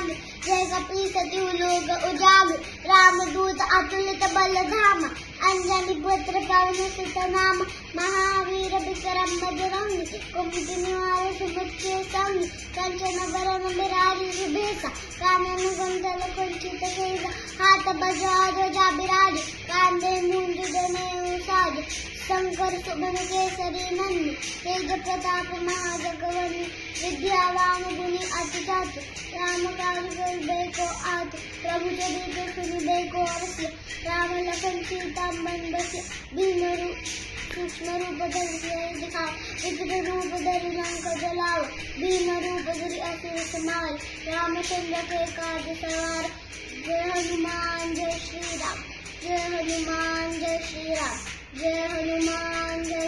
लागे, जय कपीसति उलोक उजागे, रामदूत अतुलित बल धामा, अंजनी पुत्र पवन सुत नाम, महावीर विक्रम बजरंगी, कुमति निवार सुमति के संगी, कंचन बरन बिराजी सुबेसा, कानन कुंडल कुंचित केसा, हाथ ध्वजा बिराजे, कांधे मूंज जनेऊ साजे, शंकर सुमन केसरी नंदी, तेज प्रताप महाजगवंदी, विद्यावान गुणी अति चातुर, राम काज करबे को आतुर, प्रभु चरित्र सुनबे को रसिया, राम लखन सीता मन बसिया, भीम रूप सूक्ष्म रूप धरि दिखाओ, विकट रूप धरि लंक जलाओ, भीम रूप धरि असुर संहार, रामचंद्र के काज सवार, जय हनुमान जय श्री राम, जय हनुमान जय श्री राम, जय हनुमान जय